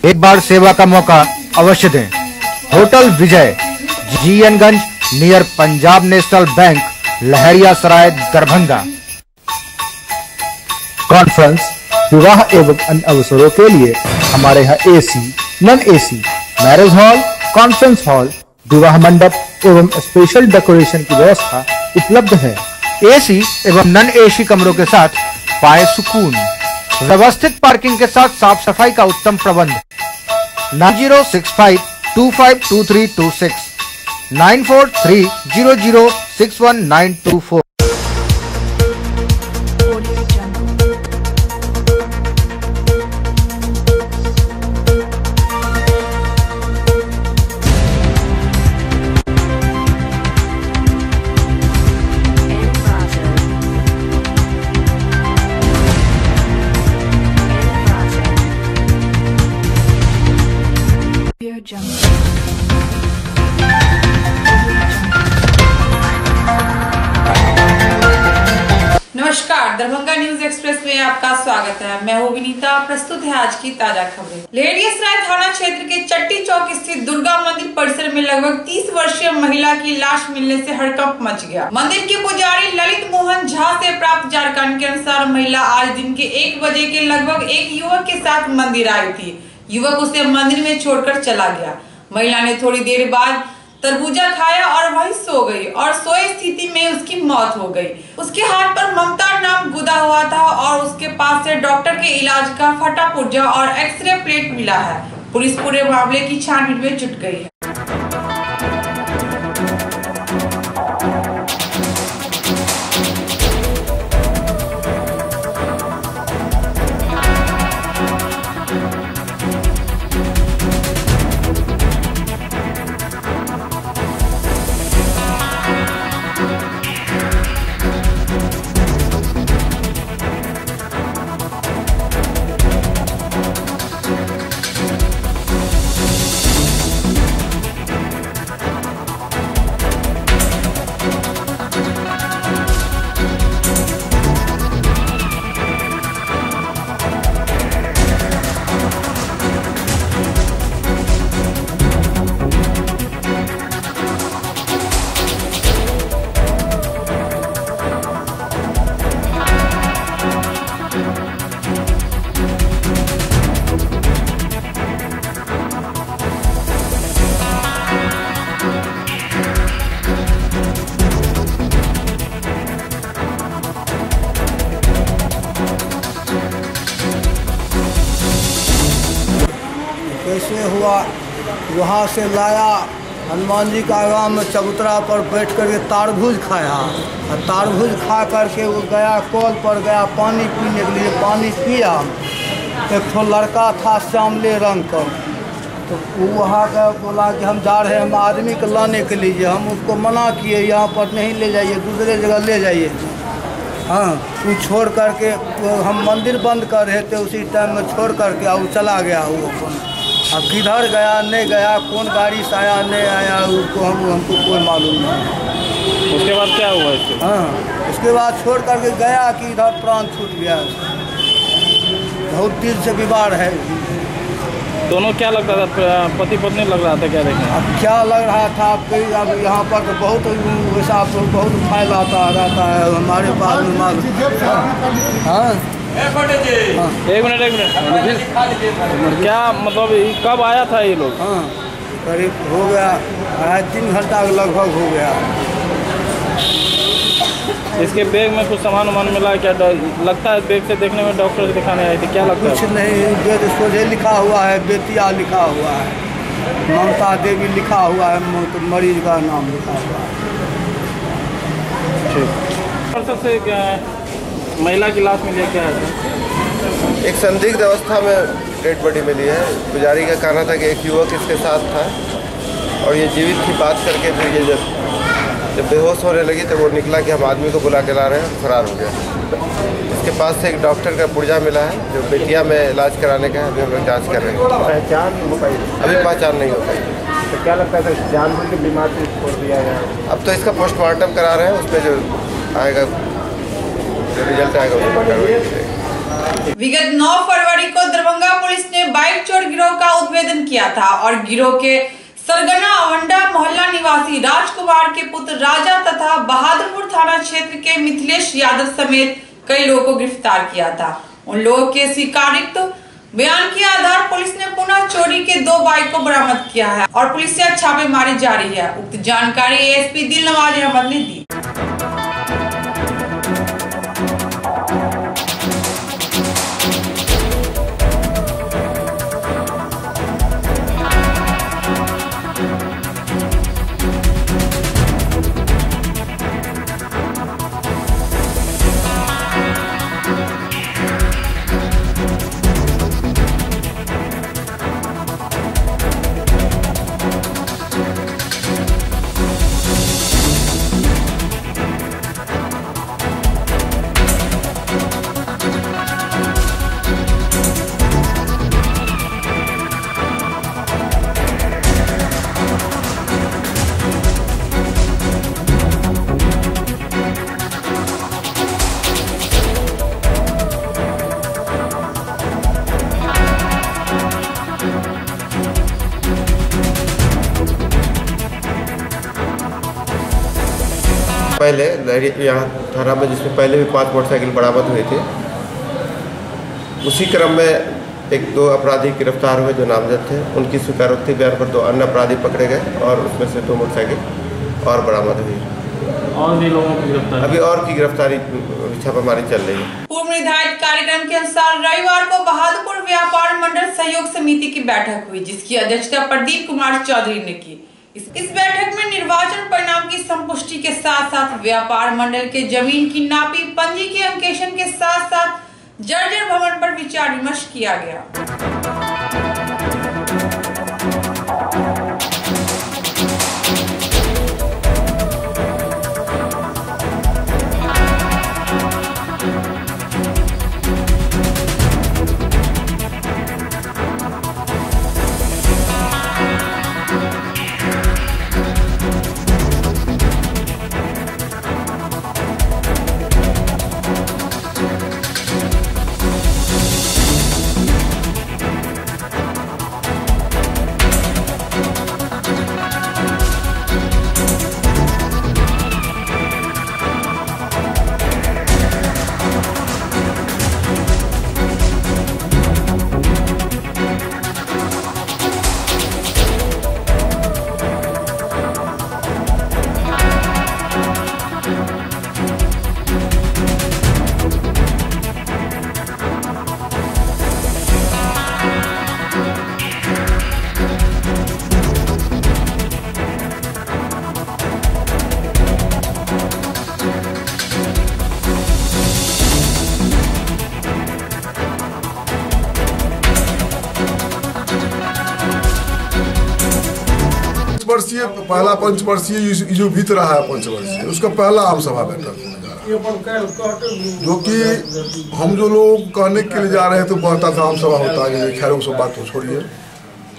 एक बार सेवा का मौका अवश्य दें। होटल विजय, जीएनगंज, near Punjab national bank, Laheriasarai, Darbhanga. Conference, विवाह एवं अन्य अवसरों के लिए हमारे यहाँ AC, non AC, marriage hall, conference hall, विवाह मंडप एवं स्पेशल डेकोरेशन की व्यवस्था उपलब्ध है। एसी एवं नॉन एसी कमरों के साथ पाए सुकून। व्यवस्थित पार्किंग के साथ साफ सफाई का उत्तम प्रबंध। 9065252326 9430061924। नमस्कार, दरभंगा न्यूज एक्सप्रेस में आपका स्वागत है। मैं हूँ विनीता। प्रस्तुत है आज की ताजा खबरें। लहरियासराय थाना क्षेत्र के चट्टी चौक स्थित दुर्गा मंदिर परिसर में लगभग 30 वर्षीय महिला की लाश मिलने से हड़कंप मच गया। मंदिर के पुजारी ललित मोहन झा से प्राप्त जानकारी के अनुसार महिला आज दिन के 1 बजे के लगभग एक युवक के साथ मंदिर आई थी। युवक उसे मंदिर में छोड़कर चला गया। महिला ने थोड़ी देर बाद तरबूजा खाया और वहीं सो गई और सोए स्थिति में उसकी मौत हो गई। उसके हाथ पर ममता नाम गुदा हुआ था और उसके पास से डॉक्टर के इलाज का फटा पुर्जा और एक्सरे प्लेट मिला है। पुलिस पूरे मामले की छानबीन में जुट गई है। कैसे हुआ, वहाँ से लाया हनुमान जी का आराम में चबूतरा पर बैठ कर के तारबूज खाया और तारबूज खा करके वो गया कॉल पर गया पानी पीने के लिए। पानी पिया। एक तो लड़का था श्यामले रंग का, तो वो वहाँ का बोला कि हम जा रहे हैं हम आदमी को लाने के लिए। हम उसको मना किए, यहाँ पर नहीं ले जाइए, दूसरे जगह ले जाइए। हाँ, वो छोड़ करके हम मंदिर बंद कर रहे थे, उसी टाइम में छोड़ करके वो चला गया। वो अपन अब किधर गया नहीं गया, कौन गाड़ी से आया नहीं आया, उसको हमको कोई मालूम नहीं। उसके बाद क्या हुआ इसके? हाँ, उसके बाद छोड़ करके गया कि इधर प्राण छूट गया। बहुत दिल से बीमार है। दोनों क्या लगता था, पति पत्नी लग रहा था क्या? देखें अब क्या लग रहा था आपको, अब यहाँ पर तो बहुत वैसा बहुत फैलाता रहता है हमारे पास। हाँ, एक मिनट क्या मतलब कब आया था ये लोग? हाँ, करीब हो गया 3 घंटा लगभग हो गया। इसके बैग में कुछ सामान मिला क्या? लगता है बैग से देखने में डॉक्टर से दिखाने आए थे, क्या लगता है? कुछ नहीं, बैग सोझे लिखा हुआ है बेतिया लिखा हुआ है, ममता देवी लिखा हुआ है, मरीज का नाम लिखा हुआ है। ठीक। सबसे महिला की लाश मिली है, क्या है? एक संदिग्ध अवस्था में डेड बॉडी मिली है। पुजारी का कहना था कि एक युवक इसके साथ था और ये जीवित की बात करके फिर ये जब बेहोश होने लगी तो वो निकला कि हम आदमी को बुला के ला रहे हैं, फरार हो गया। इसके पास से एक डॉक्टर का पुर्जा मिला है जो बेतिया में इलाज कराने का है। अभी हम लोग जाँच कर रहे हैं। पहचान हो पाई? अभी पहचान नहीं हो पाई। तो क्या लगता है जानबूझ के बीमार से छोड़ दिया गया? अब तो इसका पोस्टमार्टम करा रहे हैं, उसमें जो आएगा रिजल्ट आएगा उसमें कार्रवाई की जाएगी। विगत 9 फरवरी को दरभंगा पुलिस ने बाइक चोर गिरोह का किया था और गिरोह के सरगना अवंडा मोहल्ला निवासी राजकुमार के पुत्र राजा तथा बहादुरपुर थाना क्षेत्र के मिथिलेश यादव समेत कई लोगों को गिरफ्तार किया था। उन लोगों के स्वीकारित बयान के आधार पुलिस ने पुनः चोरी के 2 बाइक को बरामद किया है और पुलिस से छापेमारी जारी है। उक्त जानकारी एएसपी दिलनवाज अहमद ने दी। पहले यहाँ थाना में जिसमें पहले भी 5 मोटरसाइकिल बरामद हुए थे, उसी क्रम में 1-2 अपराधी गिरफ्तार हुए जो नामजद थे। उनकी स्वीकारोक्ति बयान पर 2 अन्य अपराधी पकड़े गए और उसमें से 2 मोटरसाइकिल और बरामद हुई। और भी लोगों की गिरफ्तारी अभी और की गिरफ्तारी छापामारी चल रही है। पूर्व निर्धारित कार्यक्रम के अनुसार रविवार को बहादुरपुर व्यापार मंडल सहयोग समिति की बैठक हुई, जिसकी अध्यक्षता प्रदीप कुमार चौधरी ने की। इस बैठक में निर्वाचन परिणाम की संपुष्टि के साथ साथ व्यापार मंडल के जमीन की नापी, पंजी के अंकेशन के साथ साथ जर्जर भवन पर विचार विमर्श किया गया। वर्षीय पहला पंचवर्षीय जो बीत रहा है पंचवर्षीय, उसका पहला आम सभा बैठक जो कि हम जो लोग कहने के लिए जा रहे थे कहता था आम सभा होता है। खैर वो सब बात तो छोड़िए,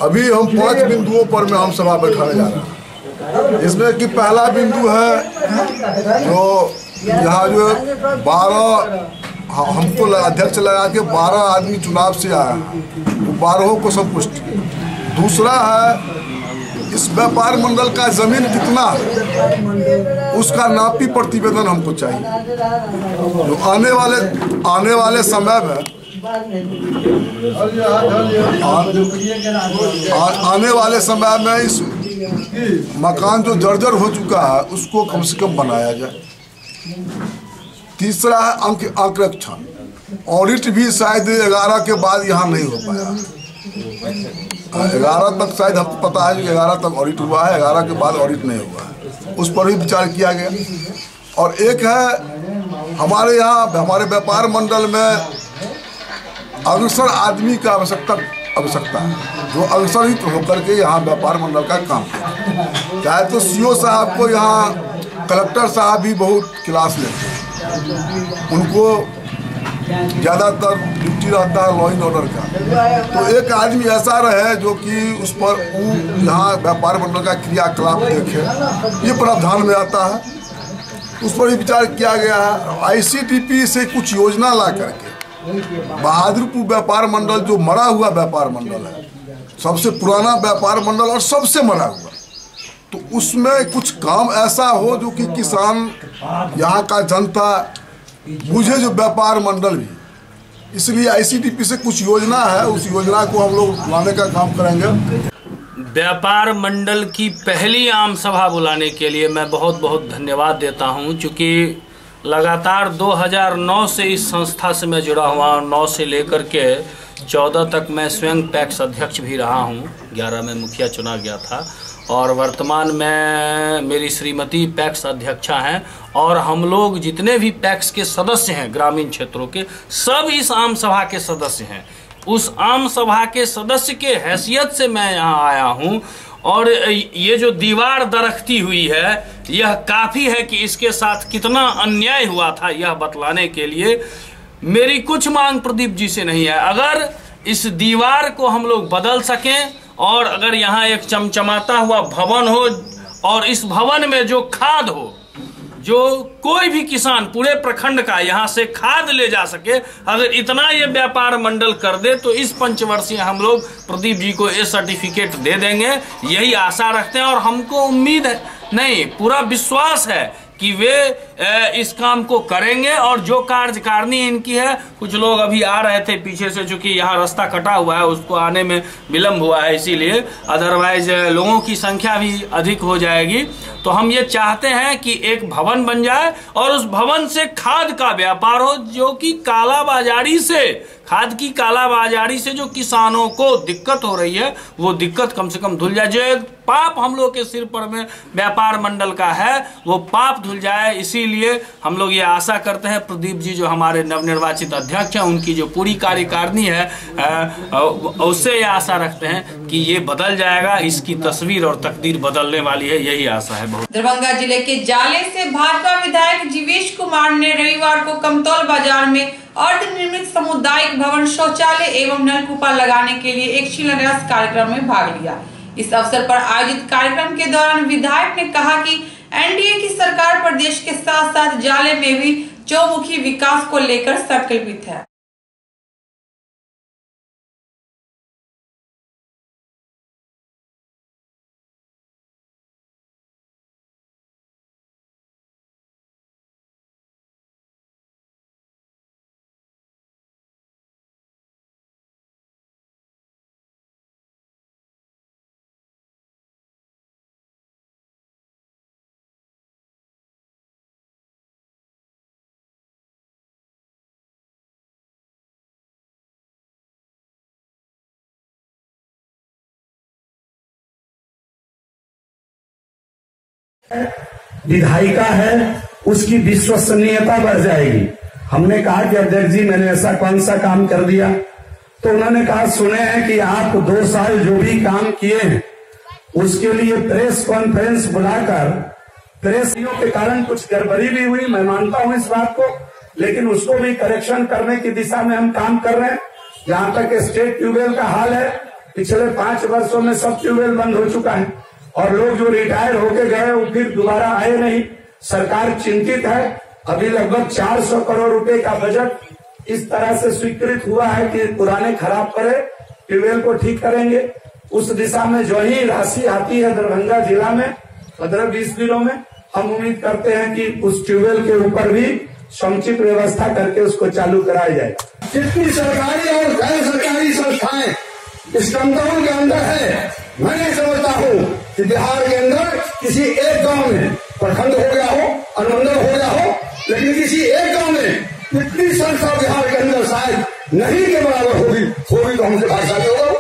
अभी हम 5 बिंदुओं पर में आम सभा बैठाने जा रहे हैं। इसमें कि पहला बिंदु है जो यहाँ जो 12 हमको अध्यक्ष लगा के 12 आदमी चुनाव से आया है, 12 को संतुष्ट। दूसरा है इस व्यापार मंडल का जमीन कितना है उसका नापी प्रतिवेदन हमको चाहिए। जो आने वाले समय में आने वाले समय में इस मकान जो जर्जर हो चुका है उसको कम से कम बनाया जाए। तीसरा है अंकेक्षण, ऑडिट भी शायद 11 के बाद यहाँ नहीं हो पाया। 11 तक शायद हमको पता है कि 11 तक ऑडिट हुआ है, 11 के बाद ऑडिट नहीं हुआ है, उस पर भी विचार किया गया। और एक है हमारे यहाँ हमारे व्यापार मंडल में अग्रसर आदमी का आवश्यकता है, जो अग्रसरित होकर के यहाँ व्यापार मंडल का काम करे। चाहे तो सीओ साहब को यहाँ कलेक्टर साहब भी बहुत क्लास लेते हैं, उनको ज़्यादातर ड्यूटी रहता है लॉ एंड ऑर्डर का। तो एक आदमी ऐसा रहे जो कि उस पर यहाँ व्यापार मंडल का क्रियाकलाप देखे, ये प्रावधान में आता है। उस पर भी विचार किया गया है। आईसीडीपी से कुछ योजना ला करके बहादुरपुर व्यापार मंडल जो मरा हुआ व्यापार मंडल है सबसे पुराना व्यापार मंडल और सबसे मरा हुआ, तो उसमें कुछ काम ऐसा हो जो कि किसान, यहाँ का जनता बुझे, जो व्यापार मंडल भी। इसलिए ICDP से कुछ योजना है, उस योजना को हम लोग लाने का काम करेंगे। व्यापार मंडल की पहली आम सभा बुलाने के लिए मैं बहुत बहुत धन्यवाद देता हूं, क्योंकि लगातार 2009 से इस संस्था से मैं जुड़ा हुआ हूं। 9 से लेकर के 14 तक मैं स्वयं पैक्स अध्यक्ष भी रहा हूं। 11 में मुखिया चुना गया था और वर्तमान में मेरी श्रीमती पैक्स अध्यक्षा हैं, और हम लोग जितने भी पैक्स के सदस्य हैं ग्रामीण क्षेत्रों के, सब इस आम सभा के सदस्य हैं। उस आम सभा के सदस्य के हैसियत से मैं यहाँ आया हूँ, और ये जो दीवार दरख्ती हुई है यह काफ़ी है कि इसके साथ कितना अन्याय हुआ था, यह बतलाने के लिए मेरी कुछ मांग प्रदीप जी से नहीं है। अगर इस दीवार को हम लोग बदल सकें, और अगर यहाँ एक चमचमाता हुआ भवन हो, और इस भवन में जो खाद हो, जो कोई भी किसान पूरे प्रखंड का यहाँ से खाद ले जा सके, अगर इतना ये व्यापार मंडल कर दे तो इस पंचवर्षीय हम लोग प्रदीप जी को ये सर्टिफिकेट दे देंगे। यही आशा रखते हैं, और हमको उम्मीद है, नहीं पूरा विश्वास है कि वे इस काम को करेंगे। और जो कार्यकारिणी इनकी है, कुछ लोग अभी आ रहे थे पीछे से, चूंकि यहाँ रास्ता कटा हुआ है, उसको आने में विलम्ब हुआ है, इसीलिए, अदरवाइज लोगों की संख्या भी अधिक हो जाएगी। तो हम ये चाहते हैं कि एक भवन बन जाए और उस भवन से खाद का व्यापार हो, जो कि कालाबाजारी से, खाद की कालाबाजारी से जो किसानों को दिक्कत हो रही है, वो दिक्कत कम से कम धुल जाए। जो एक पाप हम लोग के सिर पर में व्यापार मंडल का है, वो पाप धुल जाए। इसीलिए हम लोग ये आशा करते हैं प्रदीप जी जो हमारे नवनिर्वाचित अध्यक्ष हैं, उनकी जो पूरी कार्यकारिणी है, उससे ये आशा रखते हैं कि ये बदल जाएगा। इसकी तस्वीर और तकदीर बदलने वाली है, यही आशा है। दरभंगा जिले के जाले से भाजपा विधायक जीवेश कुमार ने रविवार को कमतौल बाजार में अर्धनिर्मित सामुदायिक भवन, शौचालय एवं नलकूपा लगाने के लिए एक शिलान्यास कार्यक्रम में भाग लिया। इस अवसर पर आयोजित कार्यक्रम के दौरान विधायक ने कहा कि NDA की सरकार प्रदेश के साथ साथ जाले में भी चौमुखी विकास को लेकर संकल्पित है। विधायिका है, उसकी विश्वसनीयता बढ़ जाएगी। हमने कहा कि अध्यक्ष जी मैंने ऐसा कौन सा काम कर दिया, तो उन्होंने कहा सुने हैं कि आप 2 साल जो भी काम किए हैं उसके लिए प्रेस कॉन्फ्रेंस बुलाकर, प्रेस के कारण कुछ गड़बड़ी भी हुई, मैं मानता हूं इस बात को, लेकिन उसको भी करेक्शन करने की दिशा में हम काम कर रहे हैं। जहां तक स्टेट ट्यूबवेल का हाल है, पिछले 5 वर्षों में सब ट्यूबवेल बंद हो चुका है, और लोग जो रिटायर होके गए वो फिर दोबारा आए नहीं। सरकार चिंतित है। अभी लगभग 400 करोड़ रुपए का बजट इस तरह से स्वीकृत हुआ है कि पुराने खराब पड़े ट्यूबवेल को ठीक करेंगे। उस दिशा में जो ही राशि आती है दरभंगा जिला में 15-20 दिनों में, हम उम्मीद करते हैं कि उस ट्यूबवेल के ऊपर भी समुचित व्यवस्था करके उसको चालू कराया जाए। जितनी सरकारी और गैर सरकारी संस्थाएं इस कंट्रोल के अंदर है, मैं नहीं समझता हूँ कि बिहार के अंदर किसी एक गांव में प्रखंड हो गया हो, अनुमंडल हो गया हो, लेकिन किसी एक गांव में इतनी संस्था बिहार के अंदर शायद नहीं के बराबर होगी तो हमसे भाषा होगा।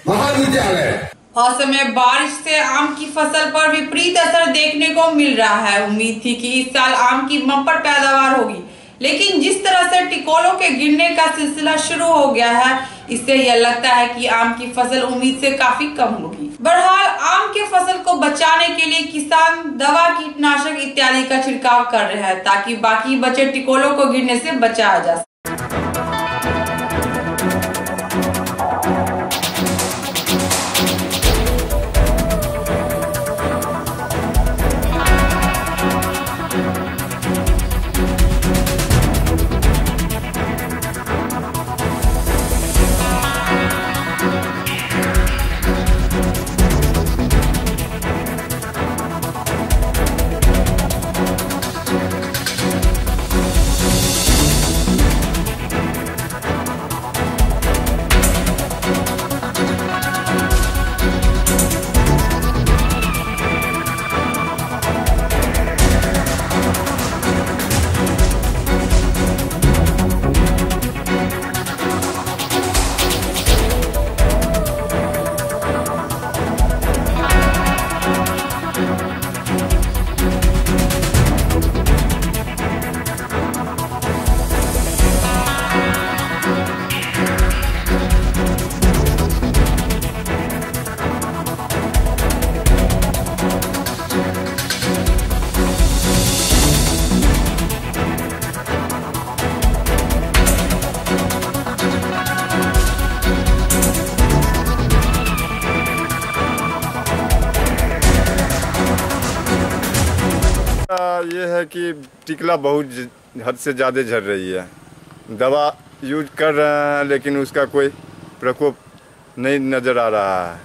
महाविद्यालय मौसम में बारिश से आम की फसल पर विपरीत असर देखने को मिल रहा है। उम्मीद थी कि इस साल आम की बम्पर पैदावार होगी, लेकिन जिस तरह से टिकोलों के गिरने का सिलसिला शुरू हो गया है, इससे यह लगता है कि आम की फसल उम्मीद से काफी कम होगी। बहरहाल आम के फसल को बचाने के लिए किसान दवा, कीटनाशक इत्यादि का छिड़काव कर रहे हैं, ताकि बाकी बचे टिकोलों को गिरने से बचाया जा सके। है कि टिकला बहुत हद से ज़्यादा झड़ रही है। दवा यूज कर रहे हैं लेकिन उसका कोई प्रकोप नहीं नज़र आ रहा है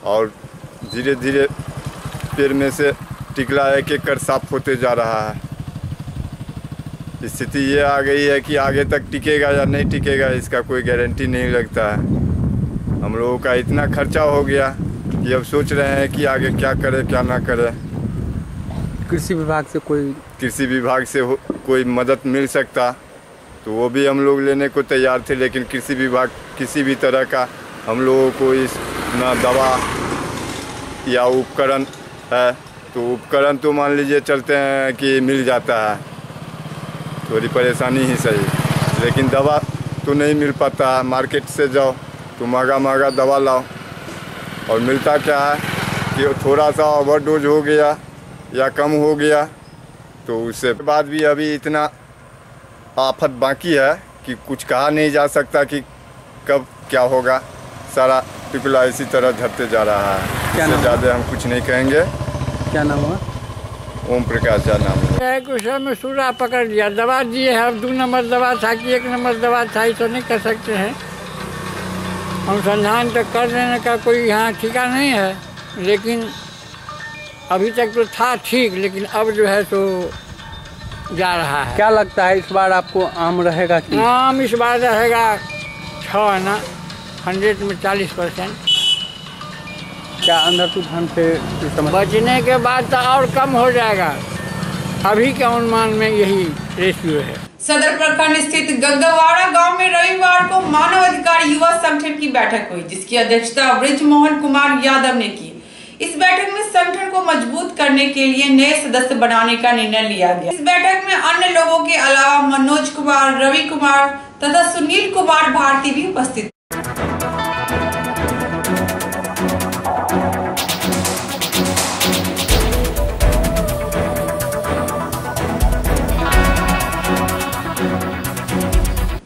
और धीरे धीरे पेड़ में से टिकला एक एक कर साफ होते जा रहा है। स्थिति ये आ गई है कि आगे तक टिकेगा या नहीं टिकेगा इसका कोई गारंटी नहीं लगता है। हम लोगों का इतना खर्चा हो गया कि अब सोच रहे हैं कि आगे क्या करें क्या ना करें। कृषि विभाग से कोई मदद मिल सकता तो वो भी हम लोग लेने को तैयार थे, लेकिन कृषि विभाग किसी भी तरह का हम लोगों को इस ना दवा या उपकरण है तो उपकरण तो मान लीजिए चलते हैं कि मिल जाता है, थोड़ी परेशानी ही सही, लेकिन दवा तो नहीं मिल पाता है। मार्केट से जाओ तो महंगा दवा लाओ और मिलता क्या है कि थोड़ा सा ओवरडोज हो गया या कम हो गया तो उससे बाद भी अभी इतना आफत बाकी है कि कुछ कहा नहीं जा सकता कि कब क्या होगा। सारा टिकुला इसी तरह झड़ते जा रहा है। इससे ज़्यादा हम कुछ नहीं कहेंगे। क्या नाम हुआ? ओम प्रकाश झा नाम है। कुछ में सूरा पकड़ लिया, दवा दिए है, अब 2 नंबर दवा था कि 1 नंबर दवा था, तो नहीं कर सकते हैं। अनुसंधान तो कर लेने का कोई यहाँ ठिका नहीं है, लेकिन अभी तक तो था ठीक, लेकिन अब जो है तो जा रहा है। क्या लगता है इस बार आपको आम रहेगा कि? आम इस बार रहेगा 6 ना 100 में 40%। क्या अंदर तूफान से बचने के बाद तो और कम हो जाएगा, अभी के अनुमान में यही रेशियो है। सदर प्रखंड स्थित गग्गावाड़ा गांव में रविवार को मानव अधिकार युवा संगठन की बैठक हुई, जिसकी अध्यक्षता बृजमोहन कुमार यादव ने की। इस बैठक में संगठन को मजबूत करने के लिए नए सदस्य बनाने का निर्णय लिया गया। इस बैठक में अन्य लोगों के अलावा मनोज कुमार, रवि कुमार तथा सुनील कुमार भारती भी उपस्थित।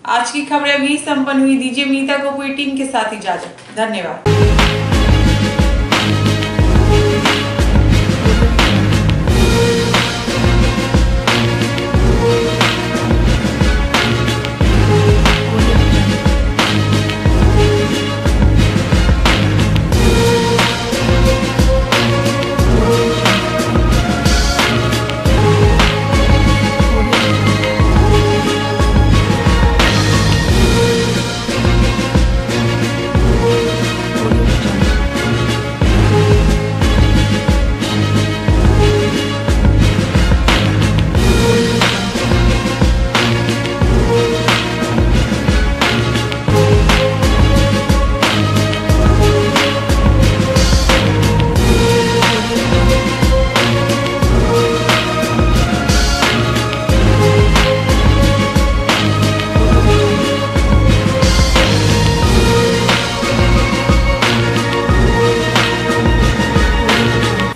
आज की खबरें भी संपन्न हुई। दीजिए मीता को पूरी टीम के साथ इजाजत। धन्यवाद।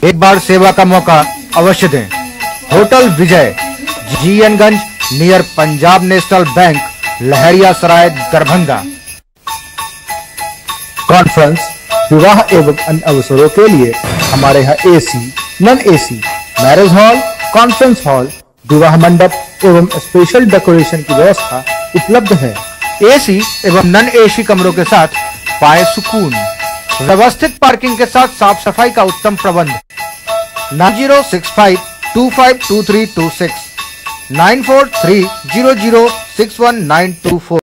एक बार सेवा का मौका अवश्य दें। होटल विजय, जीएनगंज, near Punjab national bank, Laheriasarai, Darbhanga. Conference, विवाह एवं अन्य अवसरों के लिए हमारे यहाँ AC, non AC, marriage hall, conference hall, विवाह मंडप एवं स्पेशल डेकोरेशन की व्यवस्था उपलब्ध है। एसी एवं नॉन एसी कमरों के साथ पाए सुकून। व्यवस्थित पार्किंग के साथ साफ सफाई का उत्तम प्रबंध। 9065252326 9430061924924।